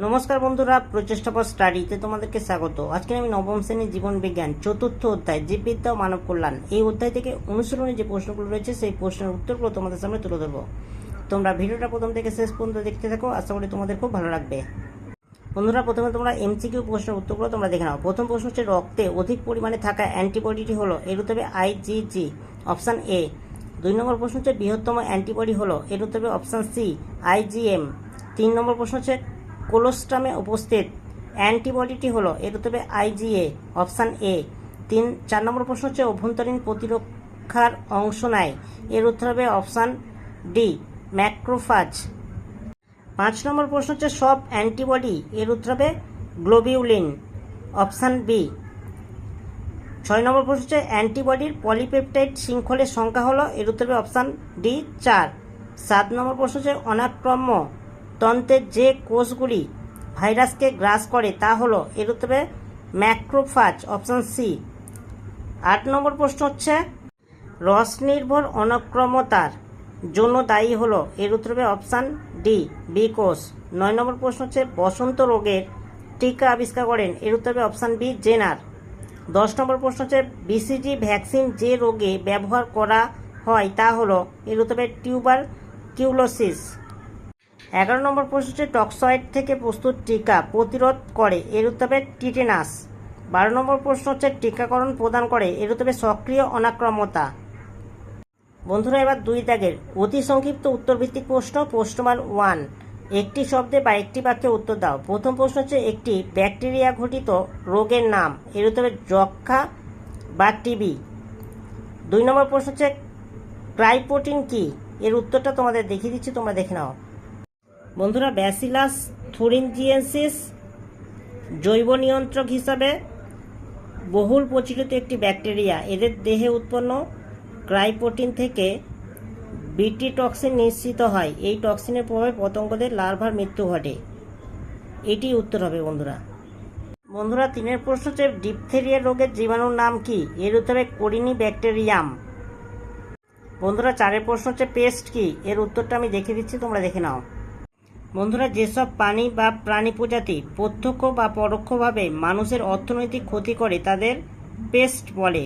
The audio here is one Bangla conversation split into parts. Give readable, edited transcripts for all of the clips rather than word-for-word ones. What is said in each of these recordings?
নমস্কার বন্ধুরা, প্রচেষ্টা ফর স্টাডিতে তোমাদেরকে স্বাগত। আজকে আমি নবম শ্রেণীর জীবন বিজ্ঞান চতুর্থ অধ্যায় জীববিদ্যা ও মানব কল্যাণ এই অধ্যায় থেকে অনুশীলনে যে প্রশ্নগুলো রয়েছে সেই প্রশ্নের উত্তরগুলো তোমাদের সামনে তুলে ধরবো। তোমরা ভিডিওটা প্রথম থেকে শেষ পর্যন্ত দেখতে থাকো, আশা করি তোমাদের খুব ভালো লাগবে। বন্ধুরা, প্রথমে তোমরা এমসিকিউ প্রশ্নের উত্তরগুলো তোমরা দেখে নাও। প্রথম প্রশ্ন হচ্ছে, রক্তে অধিক পরিমাণে থাকা অ্যান্টিবডিটি হলো, এর উত্তরে আইজিজি, অপশান এ। 2 নম্বর প্রশ্ন হচ্ছে, বৃহত্তম অ্যান্টিবডি হলো, এর উত্তরে অপশান সি, আইজিএম। 3 নম্বর প্রশ্ন হচ্ছে, কোলোস্টামে উপস্থিত অ্যান্টিবডিটি হলো, এর উত্তরে আইজিএ, অপশান এ। 4 নম্বর প্রশ্ন হচ্ছে, অভ্যন্তরীণ প্রতিরক্ষার অংশ নেয়, এর উত্তর হবে অপশান ডি, ম্যাক্রোফাজ। 5 নম্বর প্রশ্ন হচ্ছে, সব অ্যান্টিবডি, এর উত্তর হবে গ্লোবিউলিন, অপশান বি। 6 নম্বর প্রশ্ন হচ্ছে, অ্যান্টিবডির পলিপেপটাইড শৃঙ্খলের সংখ্যা হলো, এর উত্তর হবে অপশান ডি, 4। 7 নম্বর প্রশ্ন হচ্ছে, অনাক্রম্য তন্ত্রের যে কোষগুলি ভাইরাসকে গ্রাস করে তা হলো, এর উত্তরে ম্যাক্রোফাজ, অপশান সি। 8 নম্বর প্রশ্ন হচ্ছে, রস নির্ভর অনাক্রম্যতার জন্য দায়ী হলো, এর উত্তর হবে অপশান ডি, বি কোষ। 9 নম্বর প্রশ্ন হচ্ছে, বসন্ত রোগের টিকা আবিষ্কার করেন, এর উত্তর হবে অপশান বি, জেনার। 10 নম্বর প্রশ্ন হচ্ছে, বিসিজি ভ্যাকসিন যে রোগে ব্যবহার করা হয় তা হলো, এর উত্তর হবে টিউবারকিউলোসিস। 11 নম্বর প্রশ্ন হচ্ছে, টক্সয়েড থেকে প্রস্তুত টিকা প্রতিরোধ করে, এর উত্তর হবে টিটেনাস। 12 নম্বর প্রশ্ন হচ্ছে, টিকাকরণ প্রদান করে, এর উত্তর হবে সক্রিয় অনাক্রম্যতা। বন্ধুরা, এবার 2 দাগের অতি সংক্ষিপ্ত উত্তরভিত্তিক প্রশ্ন, প্রশ্নমান 1। একটি শব্দে বা একটি বাক্যে উত্তর দাও। প্রথম প্রশ্ন হচ্ছে, একটি ব্যাকটেরিয়া ঘটিত রোগের নাম, এর উত্তর হবে যক্ষা বা টিবি। 2 নম্বর প্রশ্ন হচ্ছে, ক্রাইপোটিন কি, এর উত্তরটা তোমাদের দেখিয়ে দিচ্ছি, তোমরা দেখে নাও। বন্ধুরা, ব্যাসিলাস থুরিনজিয়েন্সিস জৈব নিয়ন্ত্রক হিসাবে বহুল প্রচলিত একটি ব্যাকটেরিয়া। এদের দেহে উৎপন্ন ক্রাইপোটিন থেকে বিটি টক্সিন নিঃসৃত হয়। এই টক্সিনের প্রভাবে পতঙ্গদের লার্ভার মৃত্যু ঘটে। এটি উত্তর হবে বন্ধুরা। 3 প্রশ্ন হচ্ছে, ডিপথেরিয়া রোগের জীবাণুর নাম কি, এর উত্তর হবে কোরিনি ব্যাকটেরিয়াম। বন্ধুরা, 4 প্রশ্ন হচ্ছে, পেস্ট কি, এর উত্তরটা আমি দেখিয়ে দিচ্ছি, তোমরা দেখে নাও। বন্ধুরা, যেসব প্রাণী বা প্রাণী প্রজাতি প্রত্যক্ষ বা পরোক্ষভাবে মানুষের অর্থনৈতিক ক্ষতি করে তাদের পেস্ট বলে।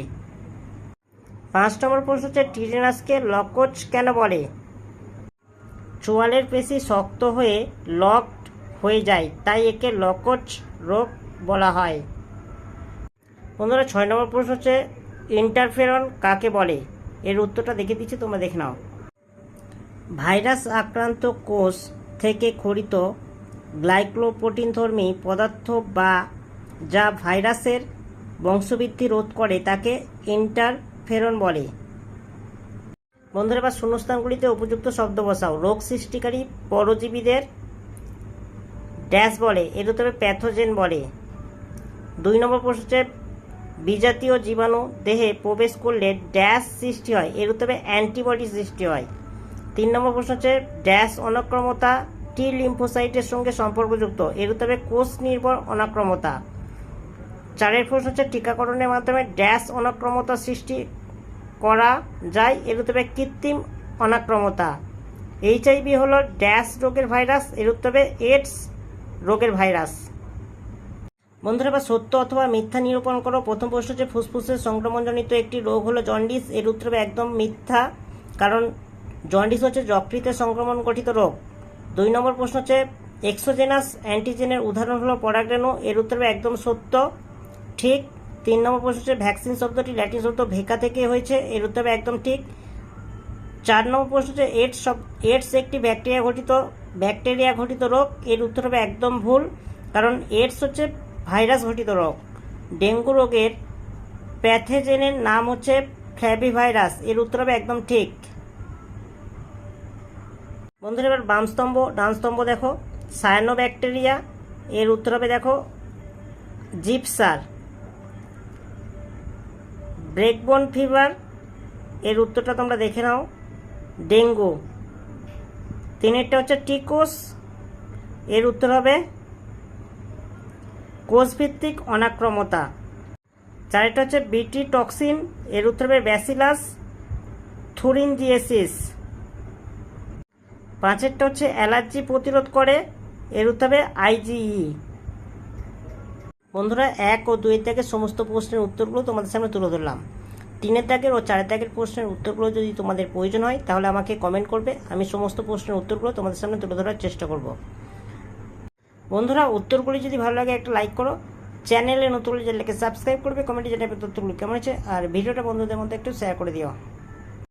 5 নম্বর প্রশ্ন হচ্ছে, টিটেনাসকে লকোচ কেন বলে? চোয়ালের পেশি শক্ত হয়ে লকড হয়ে যায়, তাই একে লকোচ রোগ বলা হয়। বন্ধুরা, 6 নম্বর প্রশ্ন হচ্ছে, ইন্টারফেরন কাকে বলে? এর উত্তরটা দেখিয়ে দিচ্ছি, তোমরা দেখে নাও। ভাইরাস আক্রান্ত কোষ থেকে খরিত গ্লাইকোপ্রোটিনধর্মী পদার্থ বা যা ভাইরাসের বংশবৃদ্ধি রোধ করে তাকে ইন্টারফেরন বলে। বন্ধুরা, এবার শূন্যস্থানগুলিতে উপযুক্ত শব্দ বসাও। রোগ সৃষ্টিকারী পরজীবীদের ড্যাশ বলে, এর উত্তরে প্যাথোজেন বলে। 2 নম্বর প্রশ্ন হচ্ছে, বিজাতীয় জীবাণু দেহে প্রবেশ করলে ড্যাশ সৃষ্টি হয়, এর উত্তরে অ্যান্টিবডি সৃষ্টি হয়। 3 নম্বর প্রশ্ন হচ্ছে, ড্যাশ অনাক্রম্যতা টি লিম্ফোসাইটের সঙ্গে সম্পর্কযুক্ত, এর উত্তরে কোষ নির্ভর অনাক্রম্যতা। 4 প্রশ্ন হচ্ছে, টিকাকরণের মাধ্যমে ড্যাশ অনাক্রম্যতা সৃষ্টি করা যায়, এর উত্তরে কৃত্রিম অনাক্রম্যতা। এইচআইভি হলো ড্যাশ রোগের ভাইরাস, এর উত্তরে এইডস রোগের ভাইরাস। বন্ধুরা, এবার সত্য অথবা মিথ্যা নিরূপণ করো। প্রথম প্রশ্ন হচ্ছে, ফুসফুসের সংক্রমণজনিত একটি রোগ হলো জন্ডিস, এর উত্তর হবে একদম মিথ্যা, কারণ জন্ডিস হচ্ছে যকৃতের সংক্রমণ গঠিত রোগ। 2 নম্বর প্রশ্ন হচ্ছে, এক্সোজেনাস অ্যান্টিজেনের উদাহরণ হলো পরাগরেণু, এর উত্তর হবে একদম সত্য, ঠিক। 3 নম্বর প্রশ্ন হচ্ছে, ভ্যাকসিন শব্দটি ল্যাটিন শব্দ ভেকা থেকে হয়েছে, এর উত্তর হবে একদম ঠিক। 4 নম্বর প্রশ্ন হচ্ছে, এইডস একটি ব্যাকটেরিয়া ঘটিত রোগ, এর উত্তর হবে একদম ভুল, কারণ এইডস হচ্ছে ভাইরাস ঘটিত রোগ। ডেঙ্গু রোগের প্যাথোজেনের নাম হচ্ছে ফ্ল্যাভিভাইরাস, এর উত্তর হবে একদম ঠিক। বন্ধুরা, এবার বাম স্তম্ভ ডান স্তম্ভ দেখো। সায়ানোব্যাকটেরিয়া, এর উত্তর হবে দেখো জিপসার। ব্রেকবোন ফিভার, এর উত্তরটা তোমরা দেখে নাও ডেঙ্গু। 3 হচ্ছে টিকোস, এর উত্তর হবে কোষভিত্তিক অনাক্রম্যতা। 4 হচ্ছে বিটি টক্সিন, এর উত্তর হবে ব্যাসিলাস থুরিনজিয়েসিস। 5 হচ্ছে অ্যালার্জি প্রতিরোধ করে, এর উত্তর হবে আইজিই। বন্ধুরা 1 ও 2 থেকে সমস্ত প্রশ্নের উত্তরগুলো তোমাদের সামনে তুলে ধরলাম। 3 দাগের ও 4 দাগের প্রশ্নের উত্তরগুলো যদি তোমাদের প্রয়োজন হয় তাহলে আমাকে কমেন্ট করবে, আমি সমস্ত প্রশ্নের উত্তরগুলো তোমাদের সামনে তুলে ধরার চেষ্টা করব। বন্ধুরা উত্তরগুলি যদি ভালো লাগে একটা লাইক করো, চ্যানেলে নতুন চ্যানেলকে সাবস্ক্রাইব করবে, কমেন্টে জানাবে তথ্যগুলো কেমন হয়েছে, আর ভিডিওটা বন্ধুদের মধ্যে একটু শেয়ার করে দিও।